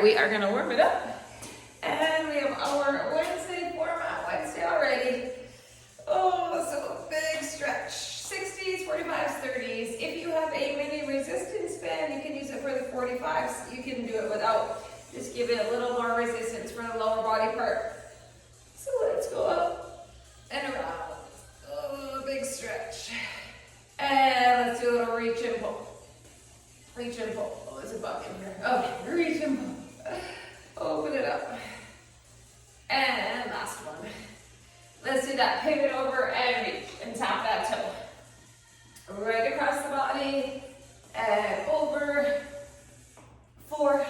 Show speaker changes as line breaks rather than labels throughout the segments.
We are going to warm it up, and we have our Wednesday format Wednesday already. Oh, so big stretch, 60s, 45s, 30s. If you have a mini resistance band, you can use it for the 45s. You can do it without, just give it a little more resistance for the lower body part. So let's go up and around. Oh, big stretch. And let's do a little reach and pull. Reach and pull. Oh, there's a bug in here. Okay, reach and pull. Open it up. And last one. Let's do that. Pivot over and reach and tap that toe. Right across the body and over. 4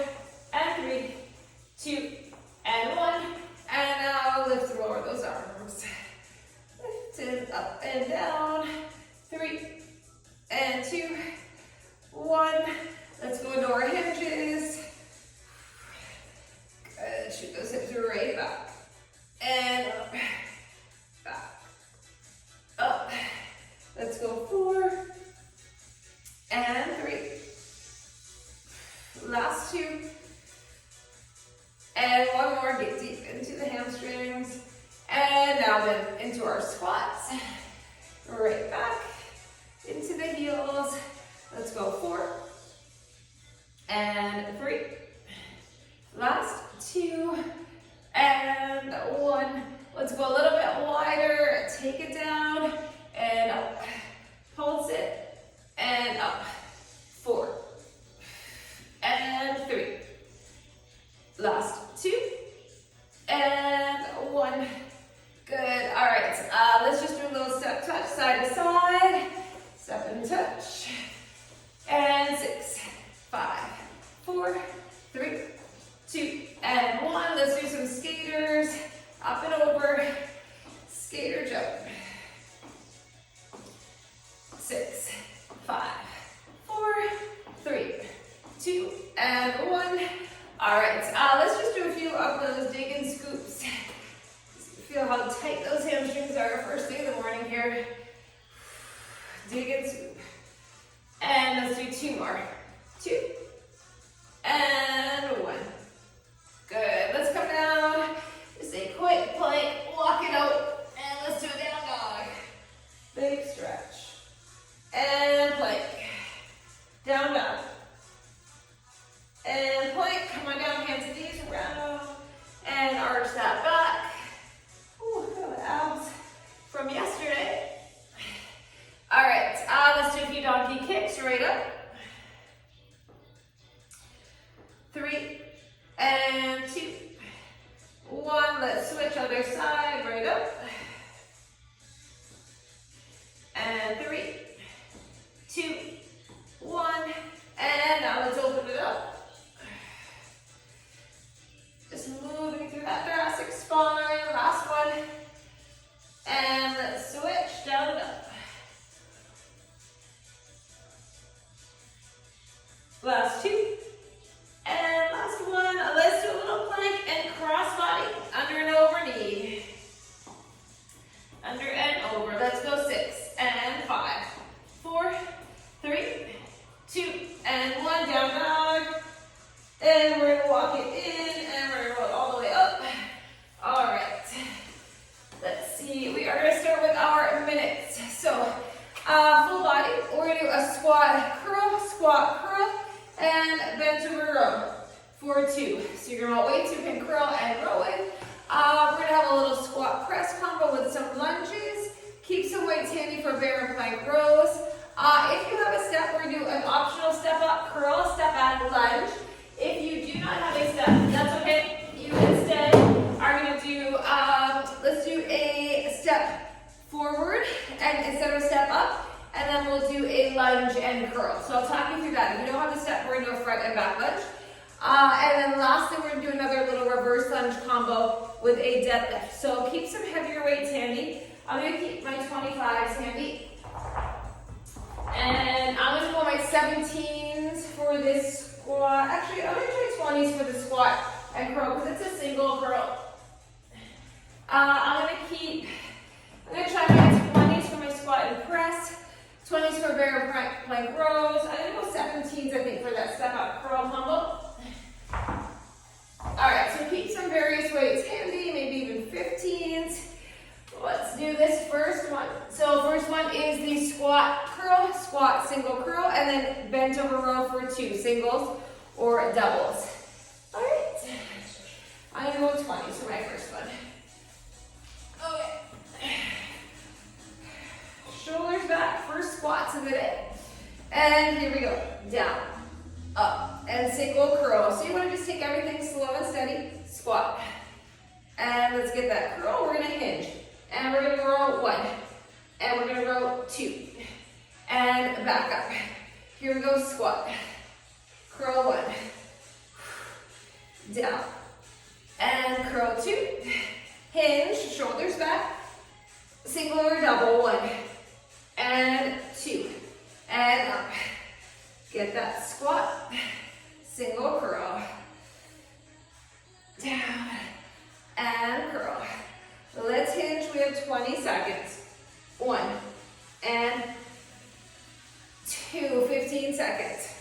and 3, 2 and 1. And now lift and lower those arms. Lift it up and down. 3 and 2, 1. Let's go into our hinges. Good. Shoot those hips right back. And up. Back. Up. Let's go 4 and 3. Last 2. And one more. Get deep into the hamstrings. And now then into our squats. Right back. Into the heels. Let's go 4 and 3. Last 2 and 1. Let's go a little bit wider. Take it down and up. Pulse it and up. 4 and 3. Last 2 and 1. Good. All right. Let's just do a little step touch side to side. Step and touch. And 6, 5, 4, 3, 2, and 1. Let's do some skaters. Up and over. Skater jump. 6, 5, 4, 3, 2, and 1. All right. Let's just do a few of those dig and scoops. Feel how tight those hamstrings are first thing in the morning here. Dig and scoop. And let's do 2 more. 2 and 1. Good. Let's come down. Just a quick plank. Walk it out. And let's do a down dog. Big stretch. And plank. Down dog. And plank. Come on down. Hands and knees around. And arch that back. Ooh, look at the abs from yesterday. All right. Let's do a few donkey kicks right up. 3 and 2, 1. Let's switch other side, right up. And 3, 2, 1. And now let's open it up. Just moving through that thoracic spine. Last one. And let's switch down and up. Last 2. And last one, let's do a little plank and cross body, under and over knee. Under and over, let's go 6 and 5, 4, 3, 2, and 1, down dog. And we're gonna walk it in, and we're gonna roll it all the way up. All right, let's see, we are gonna start with our minutes. So, full body, we're gonna do a squat, curl, and bend to row for 2. So you're gonna weights, you can curl and row it. We're gonna have a little squat press combo with some lunges. Keep some weights handy for bear and plank rows. If you have a step, we're gonna do an optional step up, curl, step back, lunge. If you do not have a step, that's okay. You instead are gonna do, let's do a step forward and instead of a step up. And then we'll do a lunge and curl. So I'll talk you through that. If you don't have the step, we're gonna do a front and back lunge. And then lastly, we're gonna do another little reverse lunge combo with a deadlift. So keep some heavier weights handy. I'm gonna keep my 25s handy. And I'm gonna go my 17s for this squat. Actually, I'm gonna try 20s for the squat and curl because it's a single curl. I'm gonna try my 20s for my squat and press. 20s for bear plank rows. I'm gonna go 17s, I think, for that step up curl combo. I'm gonna go 20s for my first one. Okay. Shoulders back, first squats of the day. And here we go. Down, up, and single curl. So you want to just take everything slow and steady. Squat. And let's get that curl. We're going to hinge. And we're going to row 1. And we're going to row 2. And back up. Here we go, squat. Curl 1. Down. And curl 2. Hinge, shoulders back. Single or double, 1. And 2. And up. Get that squat. Single curl. Down. And curl. Let's hinge. We have 20 seconds. 1. And 2. 15 seconds.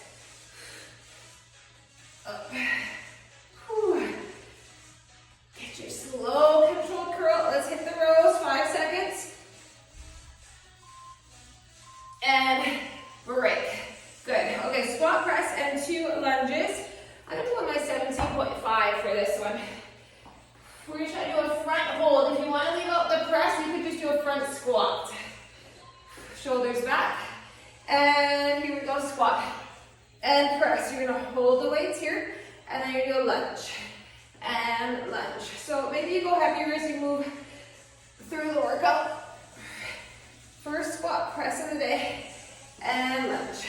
Up. Whew. Get your slow, controlled curl. Let's hit the rows. 5 seconds. And break. Good. Okay, squat press and 2 lunges. I'm going to put my 17.5 for this one. We're going to try to do a front hold. If you want to leave out the press, you could just do a front squat. Shoulders back. And here we go, squat. And press. You're going to hold the weights here. And then you're going to do a lunge. And lunge. So maybe you go heavier as you move through the workout. First squat press of the day. And lunge.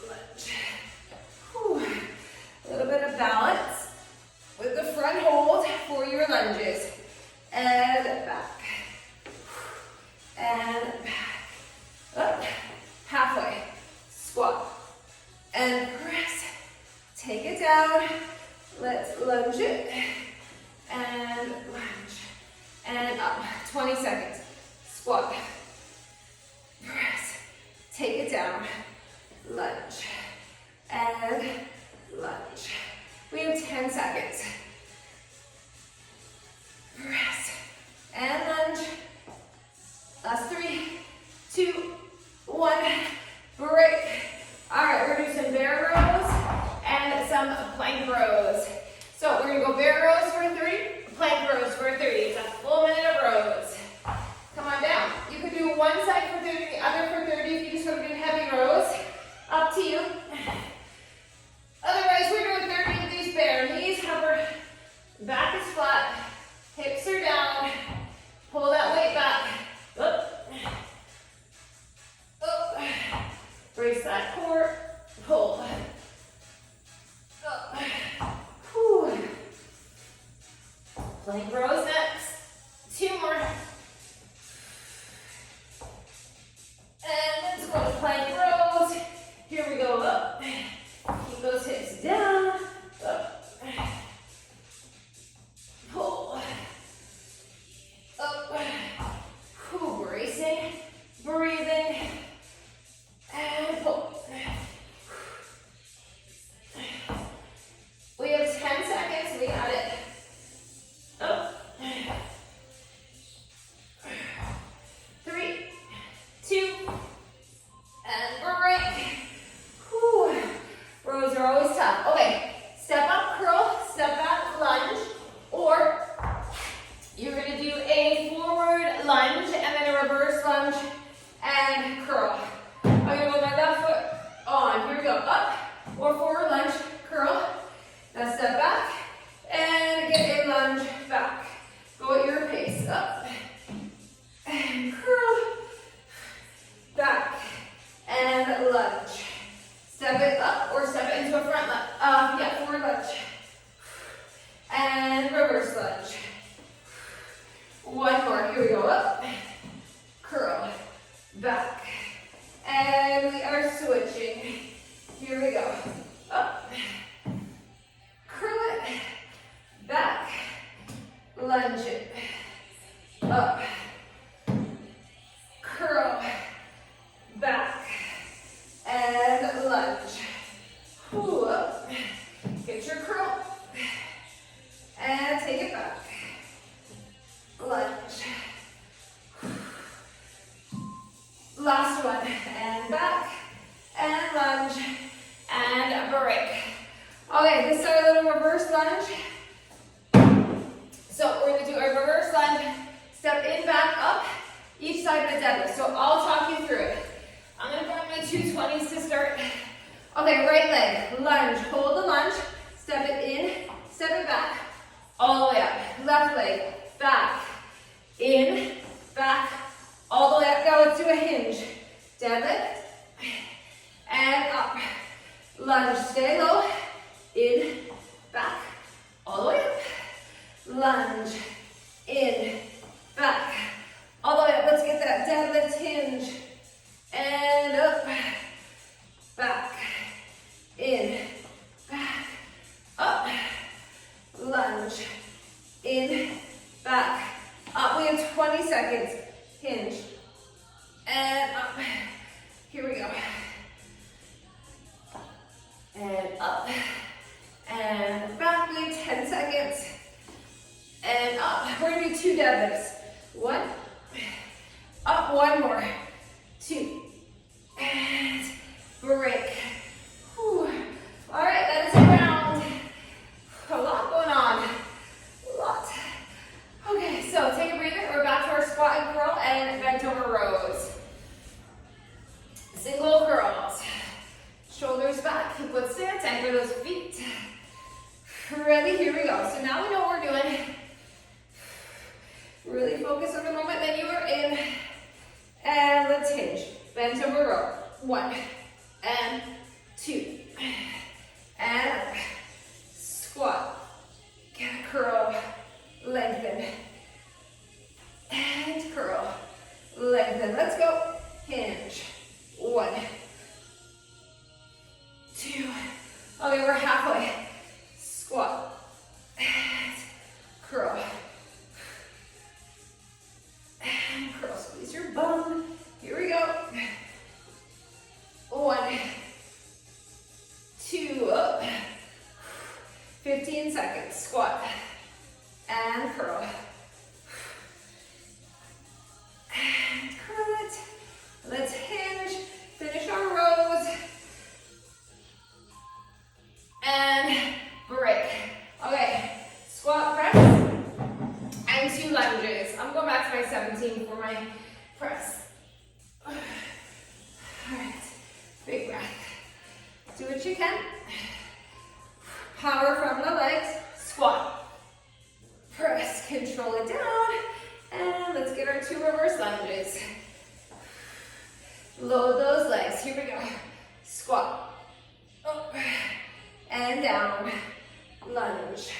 Lunge. Whew. A little bit of balance with the front hold for your lunges. And back. And back. Up. Halfway. Squat. And press. Take it down. Let's lunge it. And lunge. And up. 20 seconds. Squat. Press. Take it down. Lunge. And lunge. We have 10 seconds. Press. And lunge. Last 3, 2, 1. Break. All right, we're going to do some bear rows and some plank rows. So we're going to go bear rows for 3, plank rows for 30. It's a full minute of rows. Come on down. You could do one side for 30, the other for 30 if you just want to do heavy rows. Up to you. Otherwise, we're doing 30 of these bare knees. Hover. Back is flat. Hips are down. Pull that weight back. Up. Up. Brace that core. Pull. Up. Whew. Plank rows next. 2 more. And let's go to plank rows. Here we go, up. Keep those hips down. Up. Pull. Up. Whew, bracing. Breathing. And pull. We have 10 seconds. We got it. Up. 3, 2, and break. Whew. Rows are always tough. Okay, step up, curl, step back, lunge, or you're going to do a forward lunge and then a reverse lunge and curl. I'm going to go with my left foot on. Here we go, up, or forward lunge, curl. Now step back and get a lunge back. Go at your pace, up, and curl, back, and lunge. Step it up or step it into a front lunge. Forward lunge. And reverse lunge. One more. Here we go. Up. Curl. Back. And we are switching. Here we go. Up. Curl it. Back. Lunge it. Up. Curl. Back. And lunge. Whew, up. Get your curl. And take it back. Lunge. Last one. And back. And lunge. And break. Okay, this is our little reverse lunge. So we're gonna do a reverse lunge, step in, back, up, each side of the deadlift. So I'll talk you through it. I'm gonna grab my 220s to start. Okay, right leg, lunge, hold the lunge, step it in, step it back, all the way up. Left leg, back, in, back, all the way up. Now let's do a hinge. Deadlift, and up. Lunge, stay low, in, back, all the way up. Lunge, in, back, all the way up. Let's get that deadlift hinge. And up, back, in, back, up. Lunge, in, back, up. We have 20 seconds. Hinge, and up. Here we go. And up, and back. We have 10 seconds. And up. We're gonna do 2 deadlifts. 1, up, 1 more. 2, and break. Whew. All right, that is a round. A lot going on. A lot. Okay, so take a breather. We're back to our squat and curl and bent over rows. Single curls. Shoulders back, foot stance, anchor those feet. Ready? Here we go. So now we know what we're doing. Really focus on the moment that you are in. And let's hinge. Bent over row. 1, and 2, and up. Squat. Get a curl. Lengthen. And curl. Lengthen. Let's go. Hinge. 1, 2. Okay, we're halfway. Squat. And curl. And curl. Squeeze your bum. Here we go. 1, 2, up. 15 seconds. Squat. And curl. And curl it. Let's hinge. Finish our rows. And break. Okay. Squat press. And 2 lunges. I'm going back to my 17 for my press. All right. Big breath. Do what you can. Power from the legs. Squat. Press. Control it down. And let's get our 2 reverse lunges. Load those legs. Here we go. Squat. Up. And down. Lunge.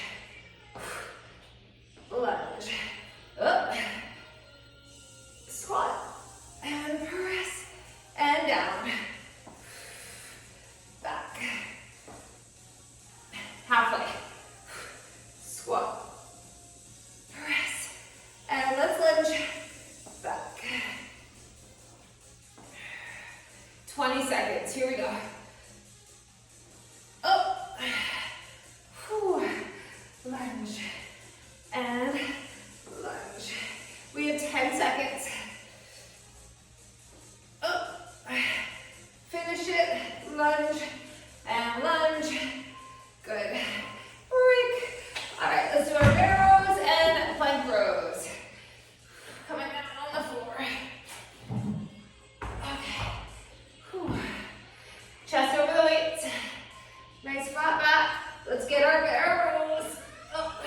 Lunge. Up. Squat. And press. And down. Back. Halfway. Squat. Press. And let's lunge. Back. 20 seconds. Here we go. Up. Whew. Lunge. And lunge. We have 10 seconds. Up. Finish it. Lunge. And lunge. Good. Break. All right, let's do our barrows and plank rows. Coming down on the floor. Okay. Whew. Chest over the weights. Nice flat back. Let's get our barrows up.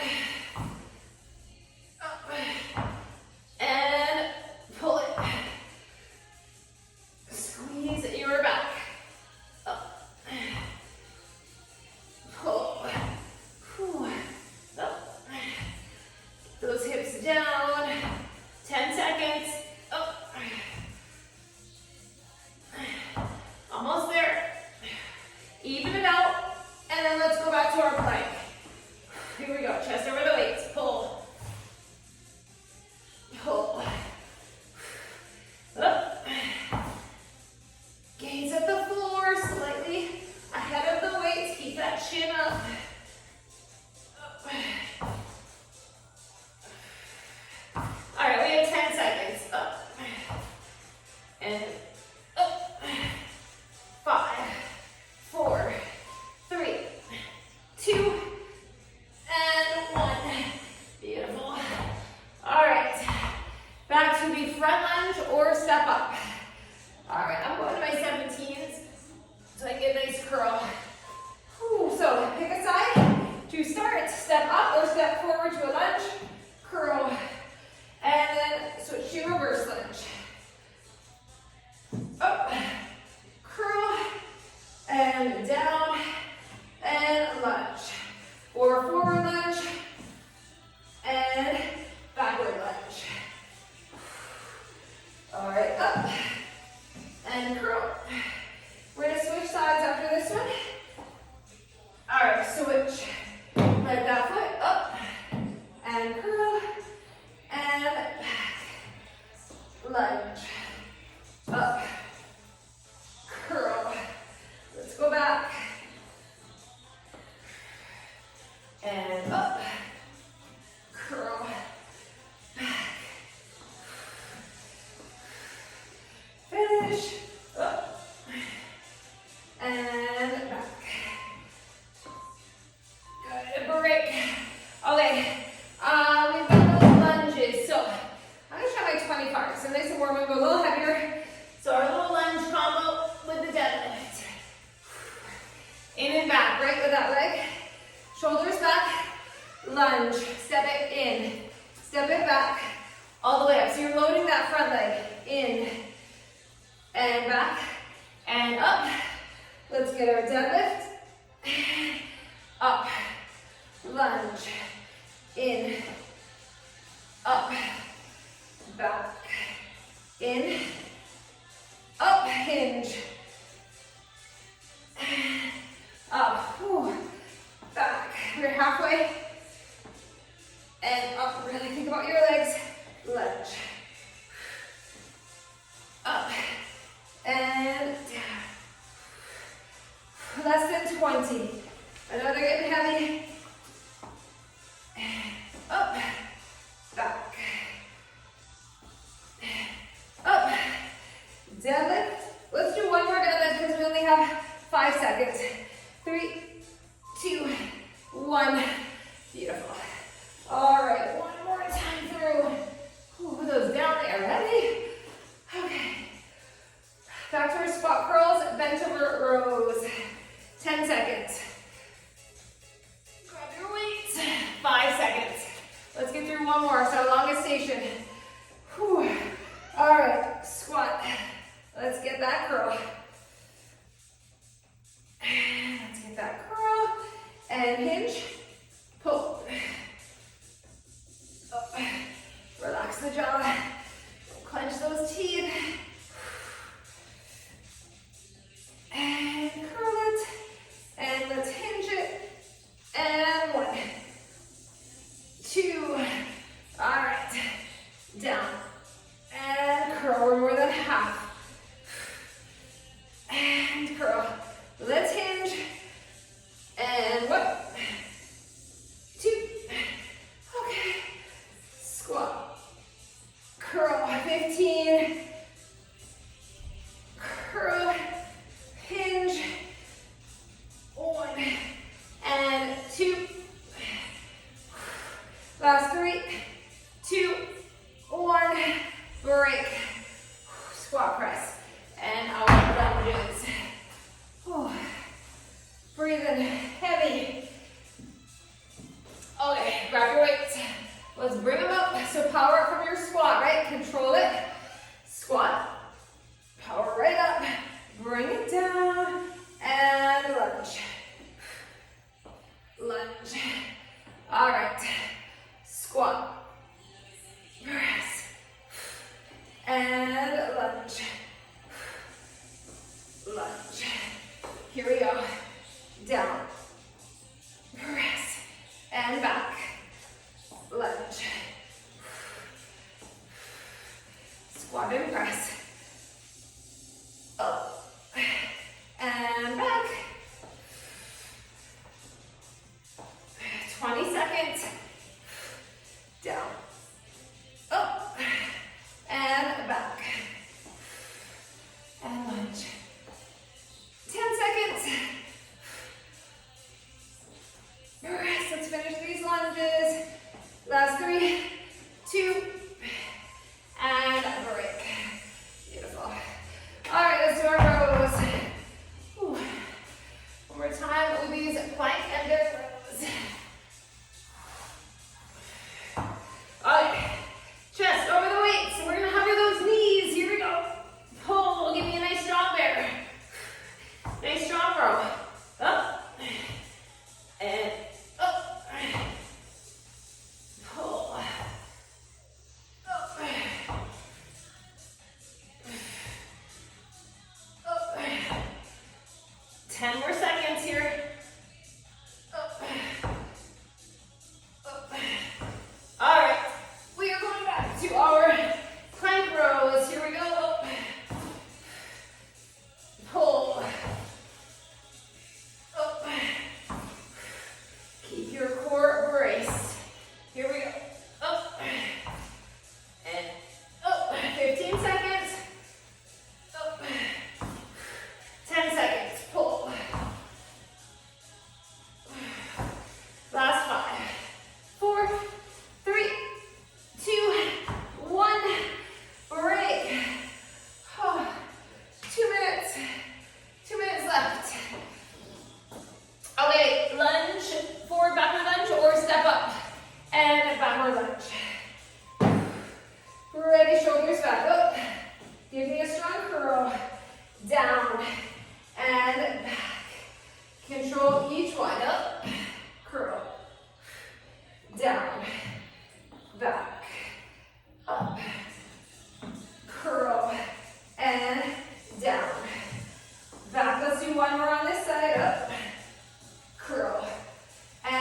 and up, curl, back, finish, up, and back. Good, break. Okay, we've got those lunges. So I'm gonna try my 20 parts. So nice and warm, I'm gonna go a little heavier. So our little lunge combo with the deadlift. In and back, right with that leg. Shoulders back, lunge, step it in, step it back, all the way up. So you're loading that front leg, in, and back, and up. Let's get our deadlift, up, lunge, in, up, back, in, up, hinge, up, whew. Back, we're halfway, and up, really think about your legs, lunge, up, and down, less than 20, I know they're getting heavy, up, back, up, deadlift, let's do one more deadlift because we only have 5 seconds, 3, 2, 1. Beautiful. All right, one more time through. Ooh, put those down there. Ready? Okay. Back to our squat curls, bent over rows. 10 seconds. Grab your weights. 5 seconds. Let's get through one more. So longest station. Whew. All right, squat. Let's get that curl. Let's get that curl. And hinge, pull, up, relax the jaw, clench those teeth, and curl it, and let's hinge it, and 1, 2, all right, down, and curl, we're more than half, and curl, let's hinge, and 1, 2, okay, squat, curl, 15, curl, hinge, 1, and 2, last 3, 2, 1, break, squat press, and our lunges. Breathing heavy. Okay, grab your weights. Let's bring them up. So power up from your squat, right? Control it. Squat. Power right up. Bring it down. And lunge. Lunge. All right. Squat. Press. And lunge. Lunge. Here we go. Down, press, and back, lunge, squat and press, up, and back, 20 seconds, down, up, and back, and lunge, 10 seconds, rest, let's finish these lunges. Last 3, 2, and break. Beautiful. All right, let's do our rows. Whew. One more time with these plank and dead rows. All right, chest over the weights. We're gonna hover those knees. Here we go. Pull, give me a nice strong bear. Nice strong row. Up, and up, pull,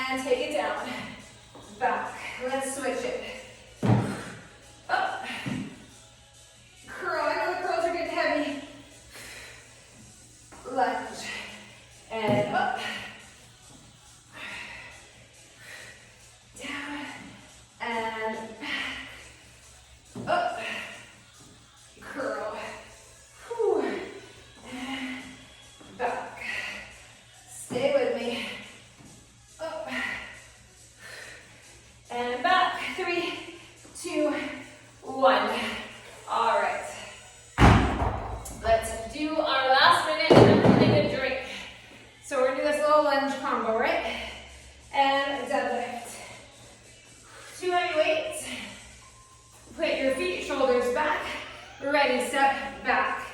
and take it down. Back. Let's switch it. Up. Curl. I know the curls are getting heavy. Lunge. And up. Down. And back. Up. Curl. Whew. And back. Stay with me. Up. And back. 3, 2, 1. All right. Let's do our last minute and then we're gonna get a drink. So we're gonna do this little lunge combo, right? And deadlift. 2 heavy weights. Put your feet, shoulders back. Ready, step back.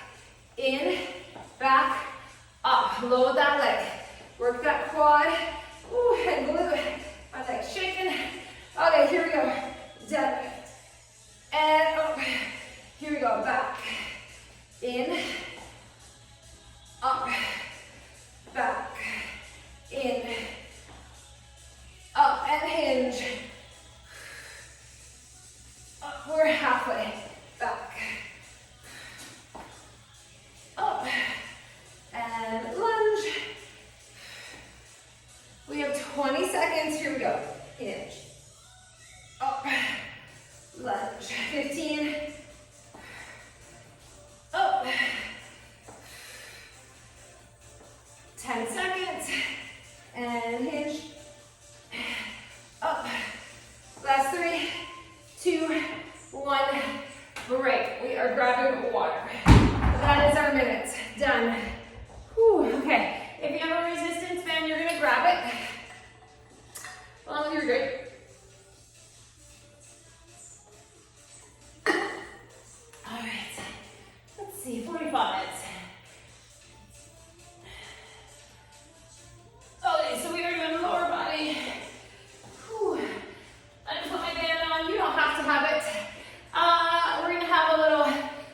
In, back, up. Load that leg. Work that quad. Ooh, and glute. My leg's shaking. Okay, here we go. Deadlift. And up. Here we go. Back. In. Up. Back. In. Up and hinge. Up. We're halfway. Back. Up. And lunge. We have 20 seconds. Here we go. Hinge. Up. Lunge. 15. Up. 10 seconds. And hinge. Up. Last 3, 2, 1. Break. We are grabbing water. That is our minute. Done. Whew. Okay. If you have a resistance band, you're gonna grab it. As long as you're good. All right. Let's see. 45 minutes. Okay, so we are doing lower body. Whew. I just put my band on. You don't have to have it. We're gonna have a little.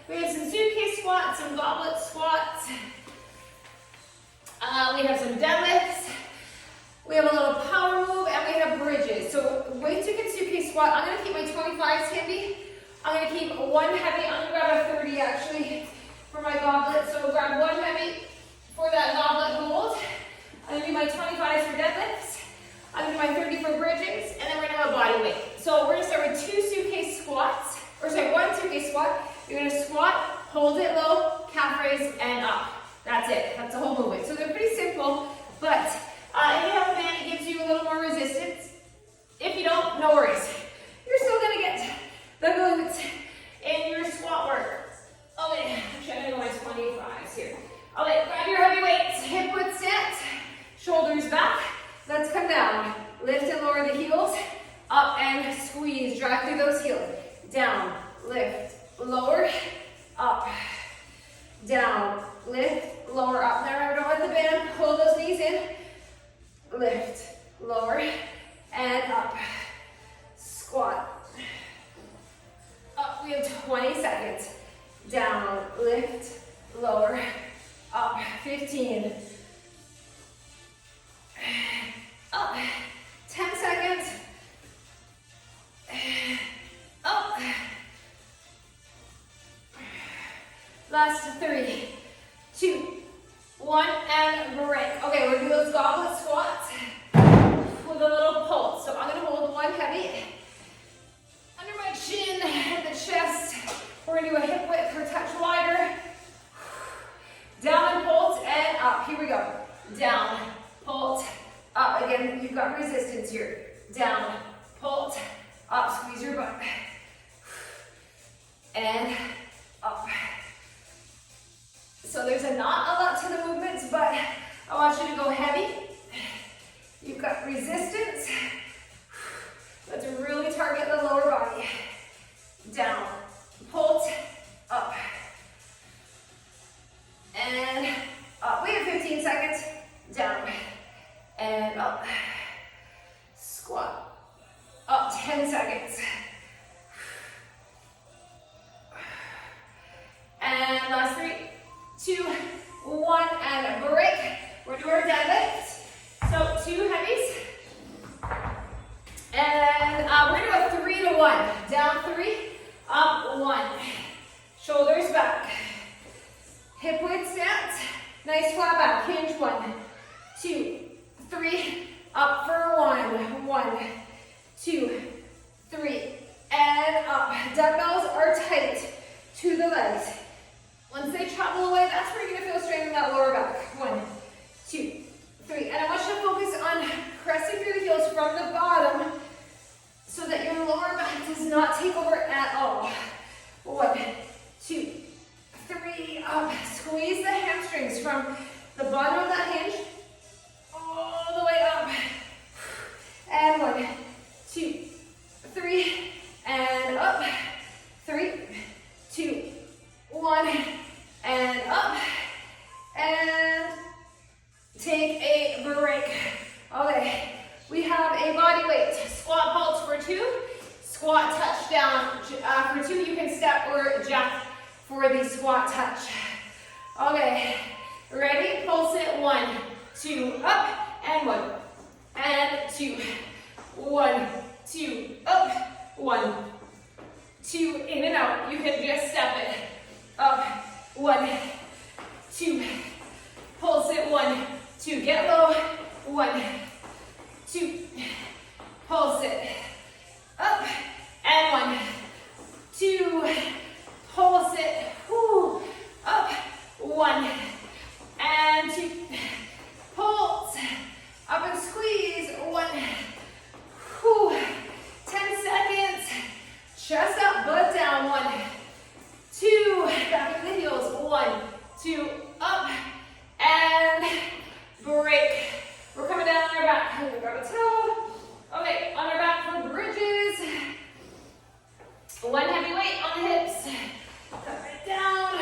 We have some suitcase squats, some goblet squats. We have some deadlifts. We have a little power move, and we have bridges. So weights you can suitcase squat. I'm gonna keep my 25s handy. I'm gonna keep 1 heavy. I'm gonna grab a 30 actually for my goblet. So grab 1 heavy for that goblet hold. I'm gonna do my 25s for deadlifts. I'm gonna do my 30 for bridges, and then we're gonna have a body weight. So we're gonna start with 2 suitcase squats, or sorry, 1 suitcase squat. You're gonna squat, hold it low, calf raise, and up. That's it. That's the whole movement. So they're pretty simple, but if you have a band, it gives you a little more resistance. If you don't, no worries. You're still gonna get the glutes in your squat work. Okay, actually I'm gonna go my 25s here. Okay, grab your heavy weights, hip width stance, shoulders back. Let's come down. Lift and lower the heels. Up and squeeze. Drive through those heels. Down, lift, lower, up, down, lift, lower, up. Now remember, don't let the band pull those knees in. Lift, lower, and up. Squat. Up, we have 20 seconds. Down, lift, lower, up, 15. Up, 10 seconds. Up. Last 3, 2, 1, and break. Okay, we're gonna do those goblet squats with a little pulse. So I'm gonna hold 1 heavy under my chin and the chest. We're gonna do a hip width or touch wider. Down and pulse and up. Here we go. Down, pulse, up. Again, you've got resistance here. Down, pulse, up. Squeeze your butt. And up. So there's not a lot to the movements, but I want you to go heavy. You've got resistance. Let's really target the lower body. Down, pulse, up. And up. We have 15 seconds. Down and up. Squat. Up 10 seconds. And last 3, 2, 1, and break. We're doing our deadlift. So 2 heavies. And we're gonna do a 3 to 1. Down 3, up 1. Shoulders back. Hip width stance. Nice flat back. Hinge 1, 2, 3. Up for 1. 1, 2, 3. And up. Dumbbells are tight to the legs. Once they travel away, that's where you're gonna feel strain in that lower back. 1, 2, 3. And I want you to focus on pressing through the heels from the bottom so that your lower back does not take over at all. 1, 2, 3. Up. Squeeze the hamstrings from the bottom of that hinge all the way up. And 1, 2, 3. And up. 3, 2, 1. And up. And take a break. Okay. We have a body weight squat pulse for 2, squat touchdown for 2. You can step or jack for the squat touch. Okay, ready? Pulse it. 1, 2, up, and 1, and 2, 1, 2, up, 1, 2, in and out. You can just step it. Up, 1, 2, pulse it. 1, 2, get low. 1, 2, pulse it, up, and 1, 2, pulse it, whoo, up, 1, and 2, pulse, up and squeeze, 1, whoo, 10 seconds, chest up, butt down, 1, 2, back to the heels, 1, 2, up, and break. We're coming down on our back. I'm gonna grab a towel. Okay, on our back for bridges. 1 heavy weight on the hips. Come right down.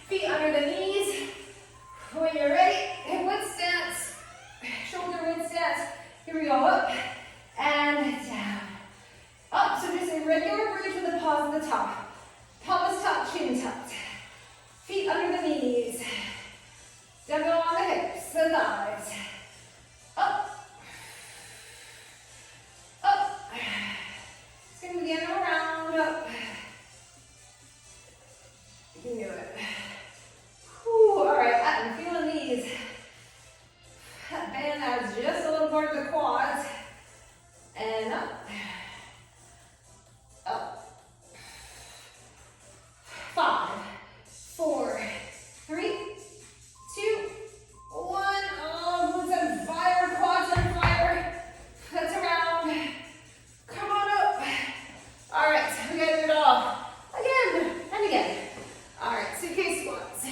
Feet under the knees. When you're ready, hip width stance. Shoulder width stance. Here we go, up and down. Up, so just a regular bridge with the paws at the top. Palms tucked, chin tucked. Feet under the knees. Dumbbell on the hips, the thighs. Up, up, same again, around, up, you can do it. Whew, all right, I'm feeling these. That band adds just a little part of the quads, and up, up, 5, 4, 3, 2, 1, oh, glutes on fire, quads on fire. That's around. Come on up. All right, we gotta do it all. Again and again. All right, suitcase squats.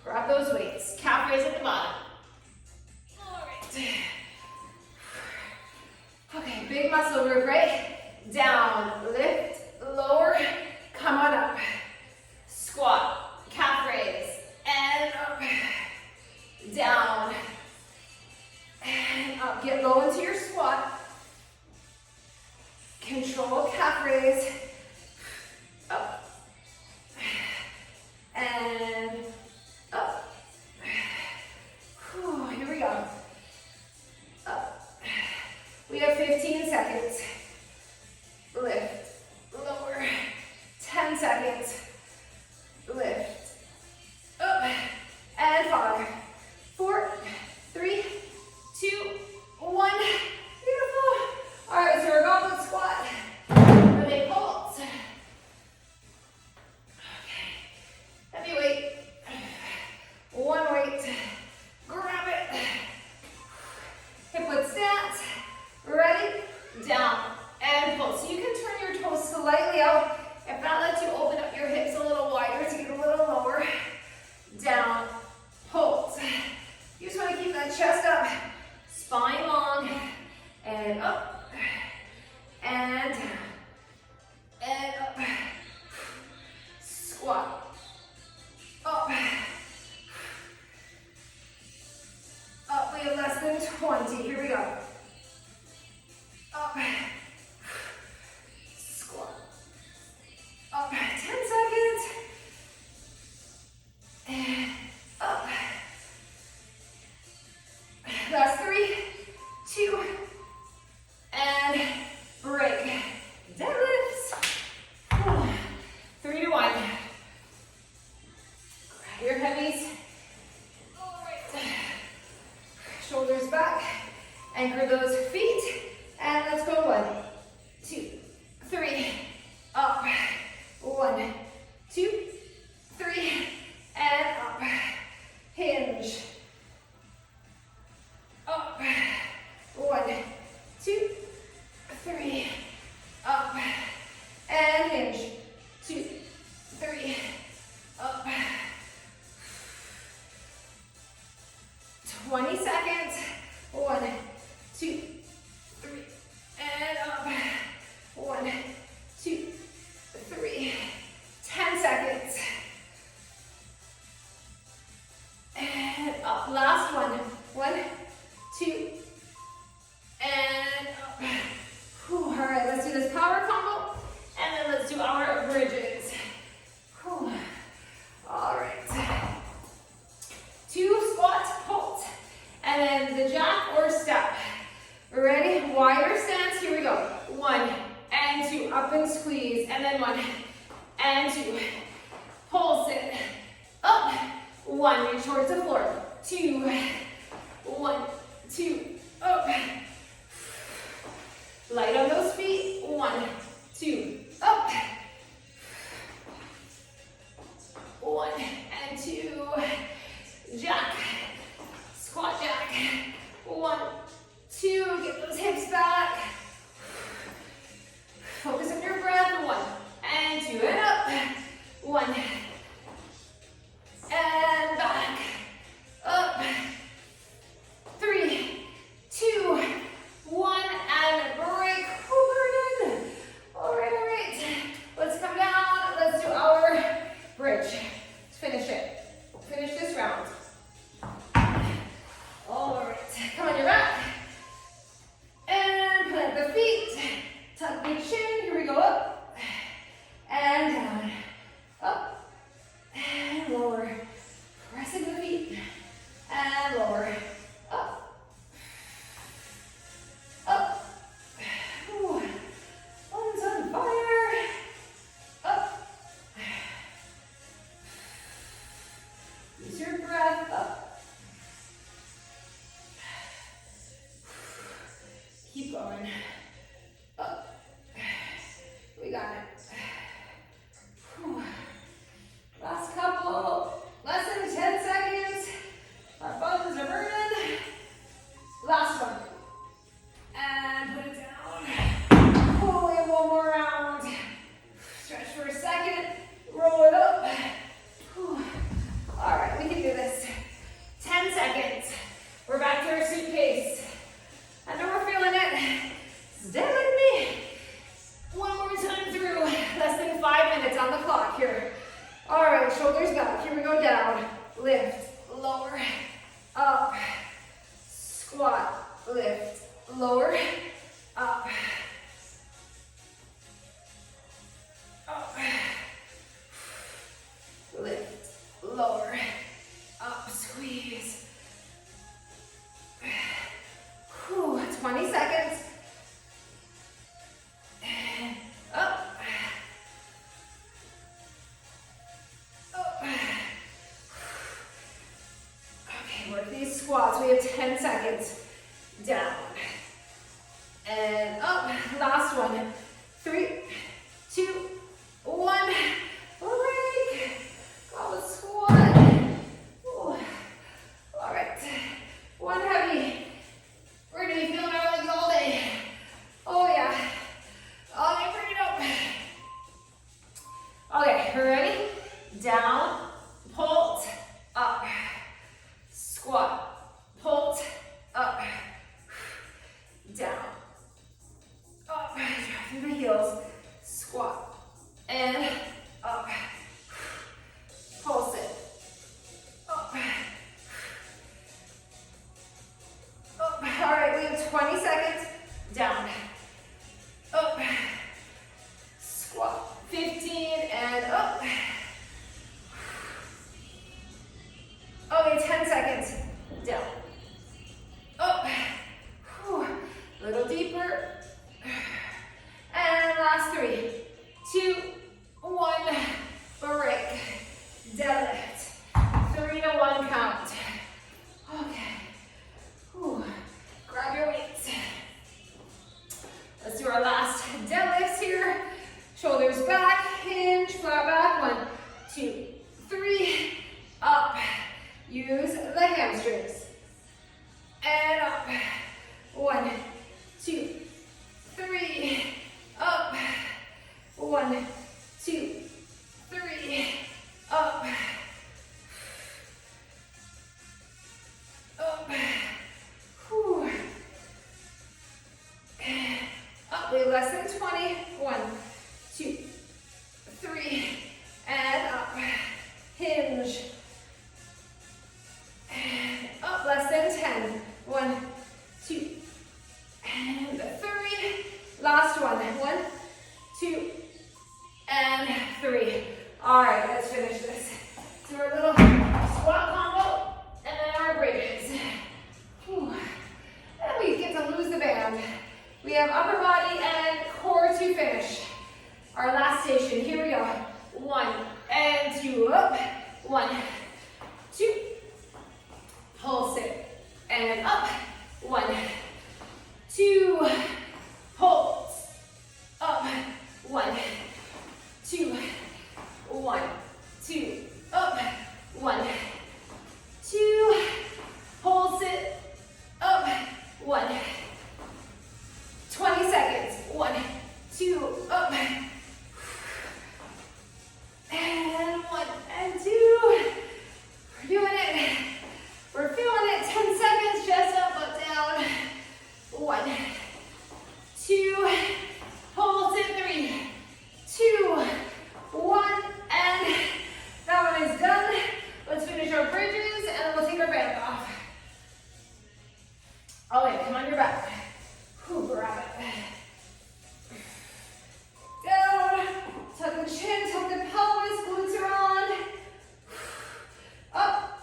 Grab those weights. Calf raise at the bottom. All right. Okay, big muscle group, right? Down, lift, lower, come on up. Squat, calf raise. And up, down, and up. Get low into your squat. Control calf raise. Up, and up. Whew, here we go. Up. We have 15 seconds. Lift, lower, 10 seconds. Lift. Up, and 5, 4, 3, 2, 1. Beautiful. All right, so we're goblet squat. Ready, pulse. Okay. Heavy weight. 1 weight. Grab it. Hip width stance. Ready? Down and pull. So you can turn your toes slightly out. If that lets you open up your hips a little wider to get a little lower. Down, pulse. You just want to keep that chest up, spine long, and up, and down, and up. Squat, up, up. We have less than 20. Here we go. Up, squat, up. 10 seconds. And up. Last 3, 2, those feet. And let's go 1, 2, 3, up. 1, 2, 3, and up. Hinge. Up. 1, 2, 3, up. And hinge. 2, 3, up. 20 seconds. 1, 2, 3, and up. 1, 2, 3. 10 seconds. And up. Last one. 1, 2, and up. Whew. All right, let's do this power combo, and then let's do our bridges. Whew. All right. 2 squats, hold, and then the jack or step. Ready? Wider stance. Here we go. 1 and 2. Up and squeeze, and then 1 and 2. Pulse it. Up. 1. Reach towards the floor. 2. 1, 2. Up. Light on those feet. 1, 2. Up. 1 and 2. Jack. Squat jack. 1, 2. Get those hips back. Focus on your breath. 1 and 2. And up. 1. And back. Up. 3, 2, 1. And break. We're in. All right. Let's come down. Let's do our bridge. Let's finish it. Finish this round. All right. Come on your back. And plant the feet. Tuck the chin. Here we go. Up. And down. Up. And lower. Pressing the feet. And lower. Up. Up. Ooh. Lungs on fire. Up. Use your breath. Up. Keep going. Up. We got it. Whew. Last couple. Less than 10 seconds. Our buttons are burning. Last one. And put it down. Oh, we have one more round. Stretch for a second. Roll it up. Whew. All right, we can do this. 10 seconds. We're back to our suitcase. I know we're feeling it. Stay with me. One more time through. Less than 5 minutes on the clock here. All right, shoulders back. Here we go. Down. Lift. Lower. Up. Squat. Lift. Lower. Up. Up. Lift. Lower. Up. Squeeze. Whew, 20 seconds. And up. Up. Okay, work these squats. We have 10 seconds. Down. And up. Last one. 3, 2, 1. Break. Call the squat. Ooh. All right. One heavy. We're going to be feeling our legs all day. Oh, yeah. Okay, bring it up. Okay, ready? Down, pull, up. Squat, pull, up. Down, up. Through the heels. Squat, and up. Pulse it. Up. Up. All right, we have 20 seconds. Down. Up. Squat. 15 and up. Okay, 10 seconds. Down. Up. Whew. Little deeper. And last up. We have less than 20. 1, 2, 3, and up. Hinge. And up, less than 10. 1, 2, and 3. Last one. 1, 2, and 3. All right, let's finish this. Do our little squat combo, and then our bridges. Whew. And we get to lose the band. We have upper body and core to finish. Our last station, here we go. 1 and 2, up. 1, 2. Pulse it, and up. 1, 2. Pulse, up. 1, 2. 1, 2. Up. 1, 2. Pulse it, up. 1. 20 seconds. 1, 2, up. And 1 and 2. We're doing it. We're feeling it. 10 seconds. Chest up, butt down. 1, 2. Pulse it. 3, 2, 1. And that one is done. Let's finish our bridges and then we'll take our band off. All right, come on your back. Whew, grab it. Down, tuck the chin, tuck the pelvis, glutes are on. Up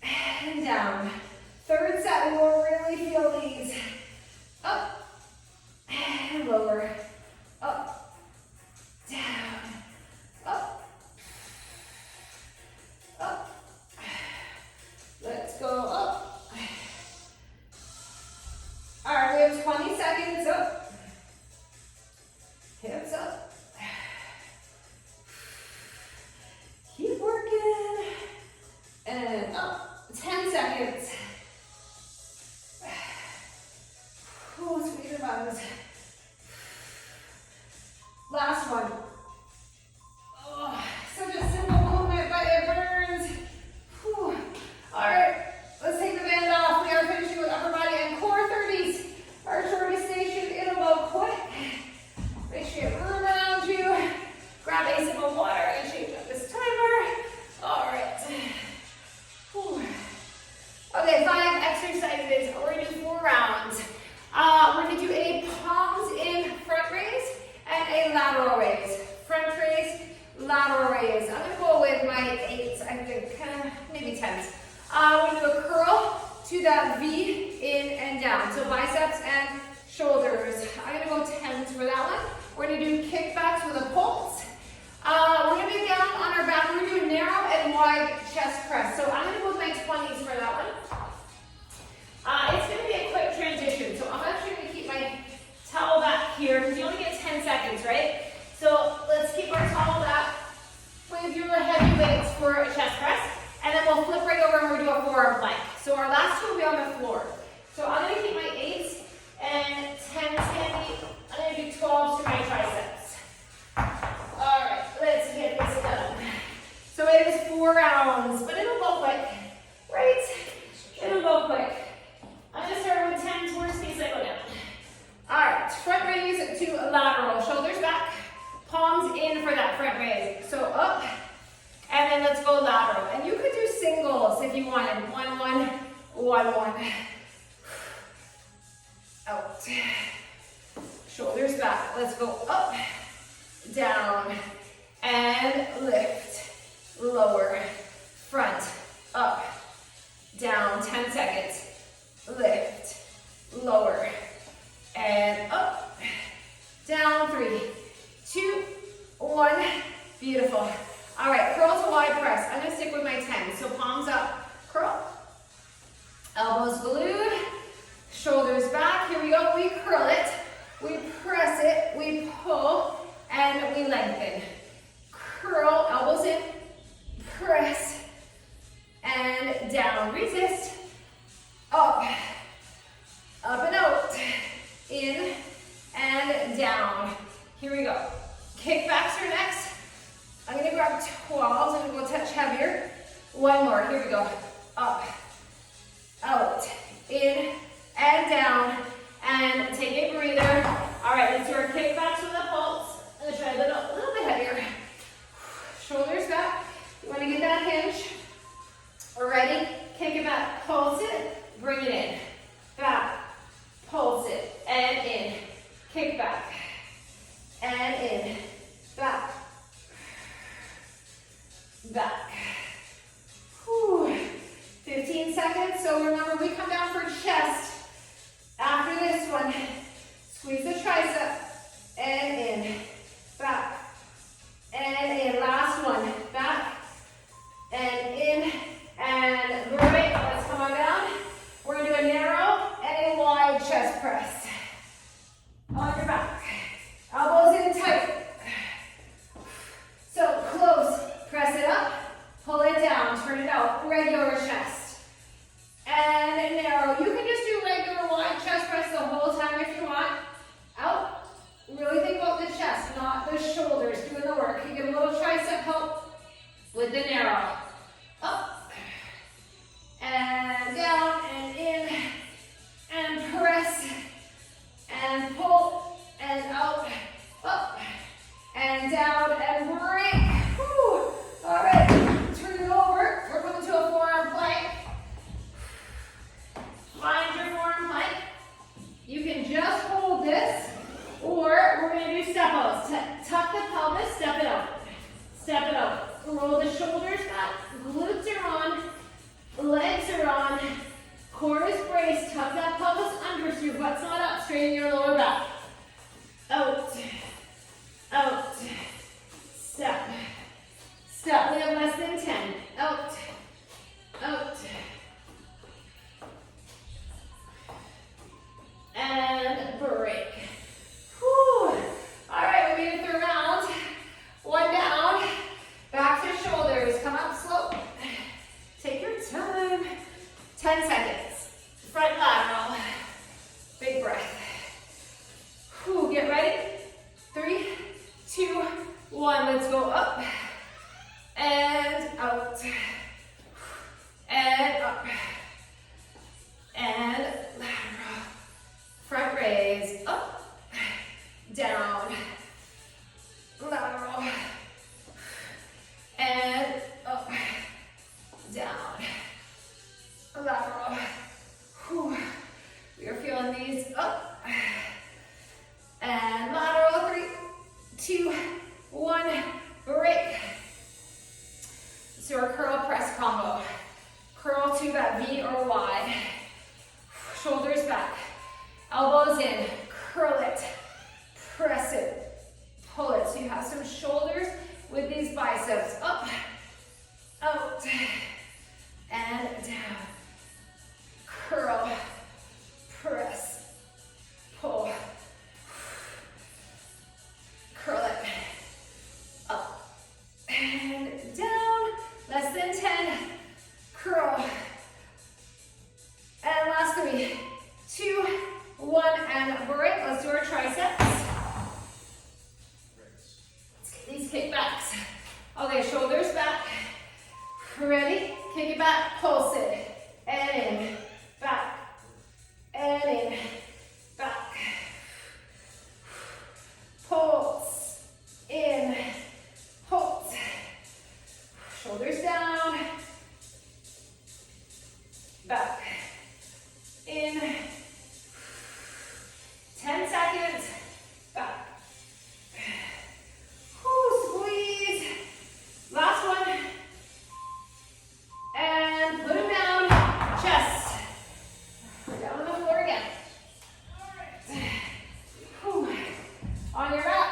and down. Third set, we will really feel these. Up and lower. Up, down, up, up. Let's go up. All right, we have 20 seconds. Up. Hips up. Keep working. And up. 10 seconds. Oh, squeeze your buttons. Last one. Oh, such a simple movement, but it burns. Whew. All right, let's take the band off. We are finishing with upper body and core 30s. Our shortest station, it'll go quick. Make sure you have room around you. Grab a sip of water and change up this timer. All right. Whew. Okay, 5 exercises. We're gonna do 4 rounds. We're gonna do a palms in front raise and a lateral raise. Front raise, lateral raise. I'm gonna go with my 8s, I think, maybe 10s. We're gonna do a curl to that V, in and down. So biceps and shoulders. I'm gonna go 10s for that one. We're gonna do kickbacks with a pulse. We're gonna be down on our back. We're gonna do narrow and wide chest press. So I'm gonna go with my 20s for that one. It's gonna be a quick transition. So I'm actually gonna keep my towel back here because you only get 10 seconds, right? So let's keep our towel back with your heavy weights for a chest press. And then we'll flip right over and we'll do a forearm plank. So our last two will be on the floor. So I'm gonna keep my 8s and 10s handy. I'm gonna do 12s to my triceps. All right, let's get this done. So it is 4 rounds, but it'll go quick, right? It'll go quick. I'm gonna start with 10s, worst case I go down. All right, front raise to lateral, shoulders back, palms in for that front raise. So up, and then let's go lateral. And you could do singles if you wanted. 1, 1, 1, 1. Out. Shoulders back. Let's go up, down, and lift. Lower, front, up, down. 10 seconds. Lift, lower, and up, down. 3, 2, 1. Beautiful. All right, curl to wide press. I'm gonna stick with my 10. So palms up, curl. Elbows glued, shoulders back. Here we go. We curl it, we press it, we pull, and we lengthen. Curl, elbows in, press, and down. Resist. Up, up and out, in, and down. Here we go. Kickbacks are next. I'm gonna grab 12s and we'll touch heavier. 1 more, here we go. Up, out, in, and down. And take a breather. All right, let's do and in. Kick back, and in. Back, back. Whew. 15 seconds, so remember we come down for chest. After this one, squeeze the tricep, and in. Back, and in. Last one, back, and in, and great. Let's come on down. We're gonna do a narrow and a wide chest press. On your back, elbows in tight. So close, press it up, pull it down, turn it out, regular chest. And narrow. You can just do regular wide chest press the whole time if you want. Out. Really think about the chest, not the shoulders doing the work. You get a little tricep help with the narrow. Up. And down and in. And press. And pull. And out. Up. And down and break. Whew. All right. Turn it over. We're going to a forearm plank. Find your forearm plank. You can just hold this, or we're going to do step outs. Tuck the pelvis, step it out. Step it out. Roll the shoulders back. Glutes are on. Legs are on. Core is braced. Tuck that pelvis under so your butt's not up. Straighten your lower back. Out. Out. Step. Step. We have less than 10. Out. Out. And break. Whew. All right, we made it through round. One down. Back to shoulders. Come up slow. Take your time. 10 seconds. Front lateral. Big breath. Whew. Get ready. 3, 2, 1. Let's go up. And out. And up. And lateral. Front raise, up, down, lateral, and up, down, lateral. Whew. We are feeling these up, and lateral, 3, 2, 1, break. So our curl press combo. Curl to that V or Y. Shoulders back. Elbows in, curl it, press it, pull it. So you have some shoulders with these biceps. Up, out, and down. Curl, press, pull, curl it, up, and down. Less than 10, curl. And last 3, 2, 1, and break. Let's do our triceps. Let's get these kickbacks. Okay, shoulders back. Ready? Kick it back, pulse it. And in, back, and in, back. Pulse, in, pulse. Shoulders down, back, in. 10 seconds, back. Ooh, squeeze. Last one. And put them down, chest. Down on the floor again. All right. Whew. On your back,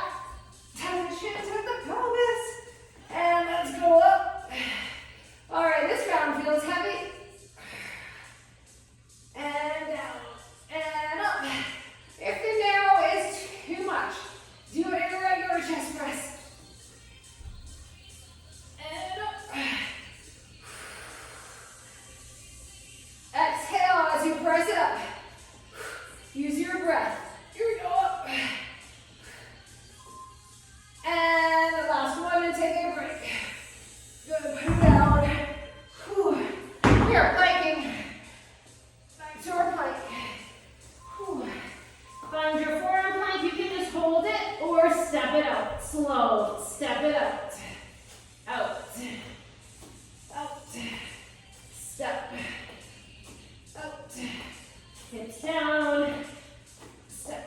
tap the shins with the pelvis. And let's go up. All right, this round feels heavy. And down, and up. If the narrow is too much, do it in a regular chest press. And up. Exhale as you press it up. Use your breath. Here we go, up. And the last one, and take a break. Good, put it down. Whew. We are planking. Back to our plank. Whew. Find your forearm plank. You can just hold it or step it out. Slow. Step it out. Out. Out. Step. Out. Hips down. Step.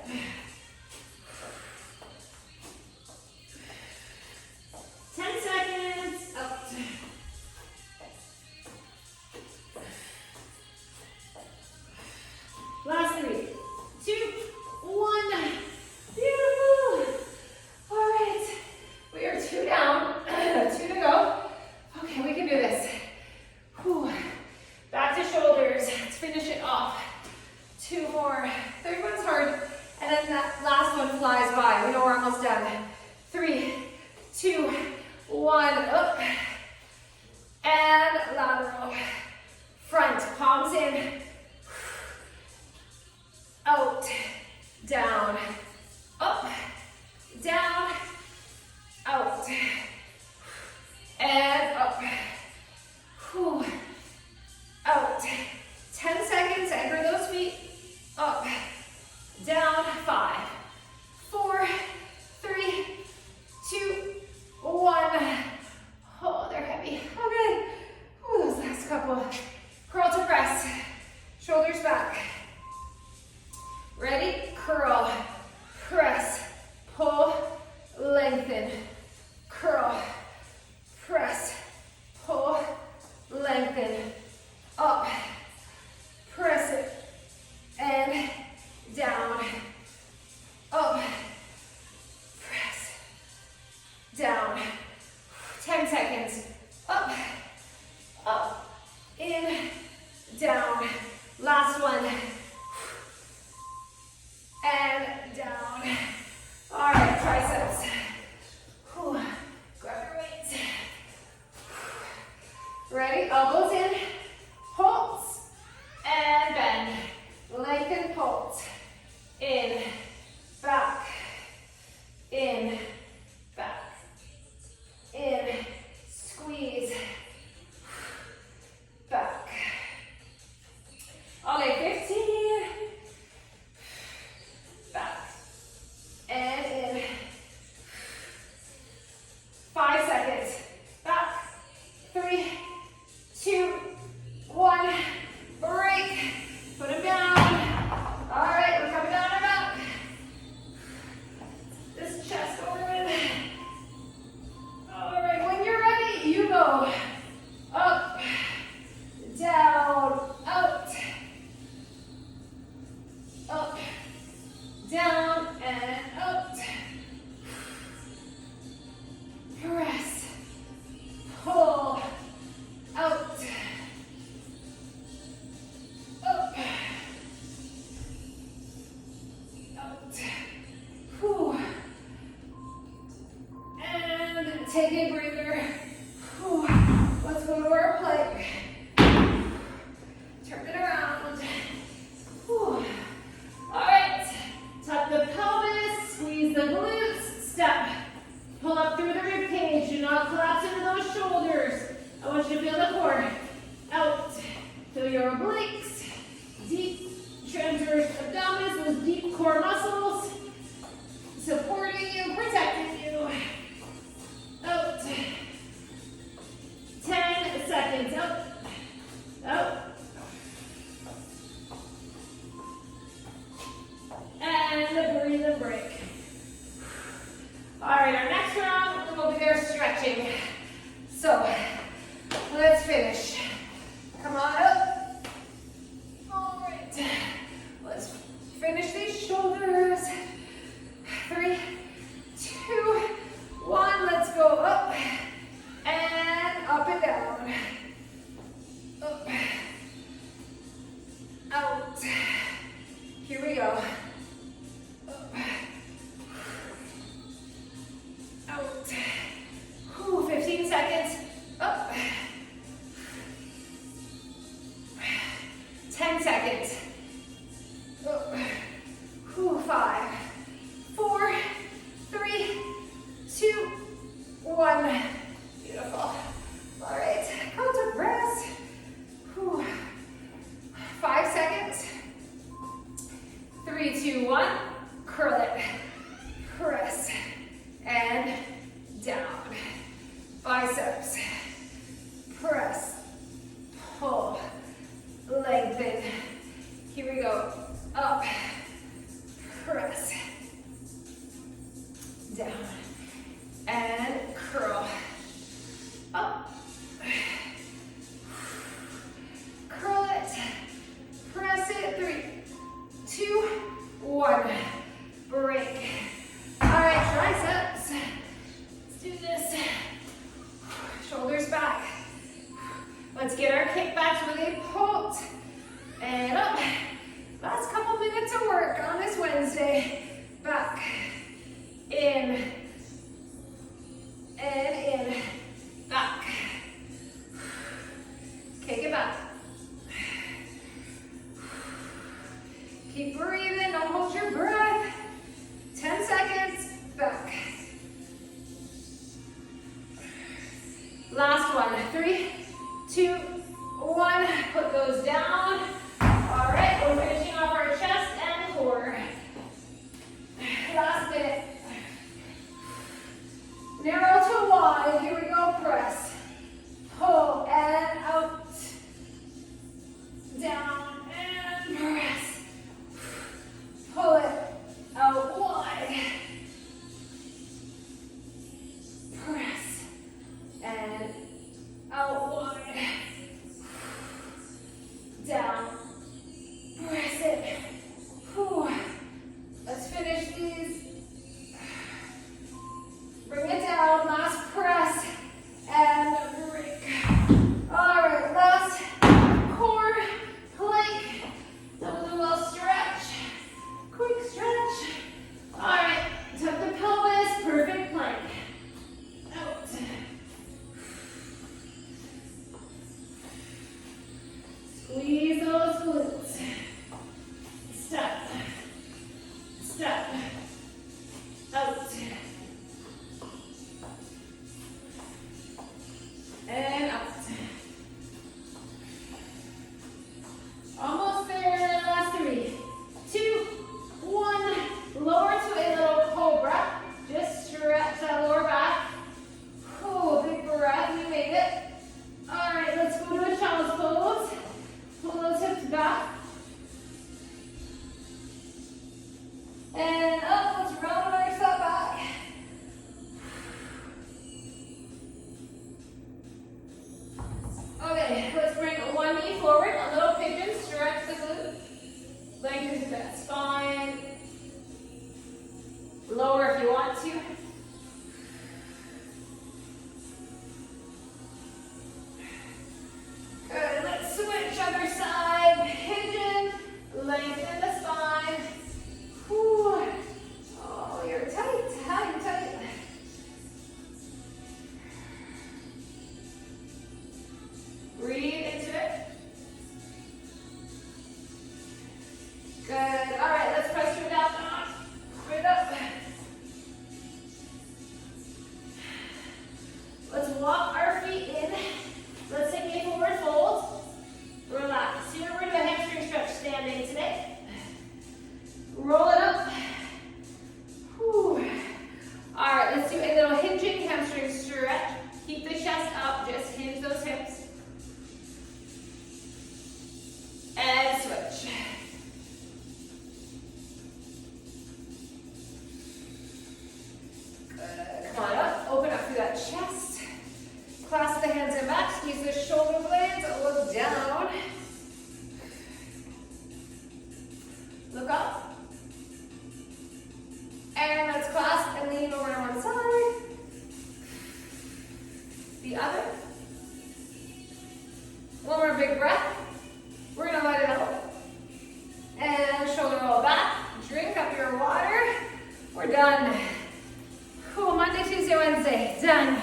down. 5, 4, 3, 2, 1. Oh, they're heavy. Okay. Ooh, those last couple. Curl to press. Shoulders back. Ready? Curl, press, pull, lengthen. Curl, press, pull, lengthen. Up, press it, and down. Up, press, down. 10 seconds. Up, up, in, down. Last one. And down. All right, triceps. Whew. Grab your weights. Ready? Elbows in. Pulse. And bend. Lengthen, pulse. In. Back. In. Back. In. Squeeze. Back. Okay, 15. Back. And in. 5 seconds. Back. 3, 2, 1. Break. Put them down. All right, we're coming down our back. This chest over in. All right, when you're ready, you go up, down, out, up, down, and out. Press, pull, out, up, out. Whew. And take a breather. Whew. Let's go to our plank. Turn it around. Whew. All right. Tuck the pelvis, squeeze the glutes, step. Pull up through the rib cage. Do not collapse into those shoulders. I want you to feel the core. Out. Feel your obliques. Deep transverse abdominals, those deep core muscles. Supporting you, protecting you. Out. 10 seconds. Out. Out. And breathe and break. All right, our next round, we'll be there stretching. So, let's finish. Come on up. All right, let's finish these shoulders. 3, 2, 1, let's go up and up and down. Up, out. Here we go. Up, out. Whew, 15 seconds. Up. 10 seconds. Up. Whew, 5, 4, 3, 2, 1. Beautiful. All right, go to press. Whew. 5 seconds. 3, 2, 1. Curl it. Press. And down. Biceps. Press. Pull. Lengthen. Here we go. Up. Press. Down. And curl. Up. Curl it. Press it. 3, 2, 1. Break. All right, triceps. Let's do this. Shoulders back. Let's get our kickbacks really pulled. And up. Last couple minutes of work on this Wednesday. Back. In. And in. Back. Kick it back. Keep breathing. Don't hold your breath. 10 seconds. Back. Last one. 3, 2, 1. Put those down. All right, we're finishing off our chest and core.
squeeze. Bring it down, last press, and break. All right, last core plank. That was a little stretch. Quick stretch. All right, tuck the pelvis, perfect plank. Out. Squeeze those glutes. Step. Step. Out. And out. Almost there, last 3, 2, 1. Lower to a little cobra. Just stretch that lower back. Oh, big breath, you made it. All right, let's go to a child's pose. Pull those hips back. And up, let's round our side back. Okay, let's bring one knee forward, a little pigeon, stretch the glute. Lengthen that spine. Lower if you want to. Good, let's switch other side. Pigeon, lengthen the spine. Whew. Oh, you're tight, tight, tight. Breathe into it. Good. All right, let's press through down dog. Straight up. Let's walk our feet in. Let's take a forward fold. Relax. See, we're going to do a hamstring stretch standing today. Roll it up. Whew. All right, let's do a little hinging hamstring stretch. Keep the chest up. Just hinge those hips. And switch. Good. Come on up. Open up through that chest. Clasp the hands in back. Squeeze the shoulder blades. Look down. Look up. And let's clasp and lean over to one side. The other. One more big breath. We're going to let it out. And shoulder roll back. Drink up your water. We're done. Cool. Monday, Tuesday, Wednesday. Done.